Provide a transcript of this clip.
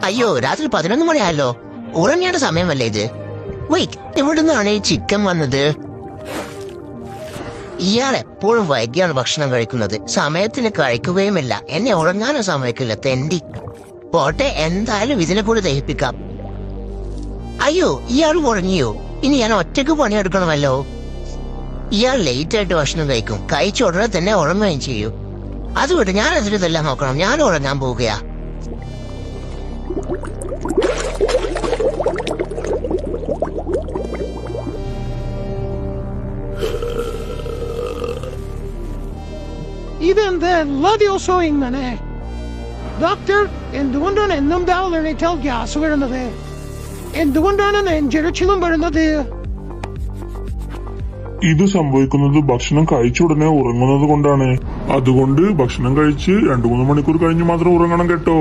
അയ്യോ, രാത്രി 11 മണിയായല്ലോ. ഉറങ്ങേണ്ട സമയമല്ലേ ഇത്? വെയിറ്റ്, എവിടുന്നാണ് ഈ ചിക്കൻ വന്നത്? ഇയാൾ എപ്പോഴും വൈകിയാണ് ഭക്ഷണം കഴിക്കുന്നത്. സമയത്തിന് കഴിക്കുകയുമില്ല. എന്നെ ഉറങ്ങാനും സമ്മതിക്കില്ല, തെണ്ടി. പോട്ടെ, എന്തായാലും ഇതിനെ കൂടി ദഹിപ്പിക്കാം. അയ്യോ, ഇയാൾ ഉറങ്ങിയോ? ഇനി ഞാൻ ഒറ്റയ്ക്ക് പണിയെടുക്കണമല്ലോ. ഇയാൾ ലേറ്റ് ആയിട്ട് ഭക്ഷണം കഴിക്കും, കഴിച്ച ഉടനെ തന്നെ ഉറങ്ങുകയും ചെയ്യും. അതുകൊണ്ട് ഞാൻ അതിലിതെല്ലാം നോക്കണം. ഞാൻ ഉറങ്ങാൻ പോവുകയാ. ഇതെന്ത് എല്ലാ ദിവസവും ഇങ്ങനെ? ഡോക്ടർ, എന്തുകൊണ്ടാണ് എന്നും രാവിലെ എണീറ്റാൽ ഗ്യാസ് വരുന്നത്? എന്തുകൊണ്ടാണ് നെഞ്ചിരച്ചിലും വരുന്നത്? ഇത് സംഭവിക്കുന്നത് ഭക്ഷണം കഴിച്ച ഉടനെ ഉറങ്ങുന്നത് കൊണ്ടാണ്. അതുകൊണ്ട് ഭക്ഷണം കഴിച്ച് 2-3 മണിക്കൂർ കഴിഞ്ഞ് മാത്രം ഉറങ്ങണം കേട്ടോ.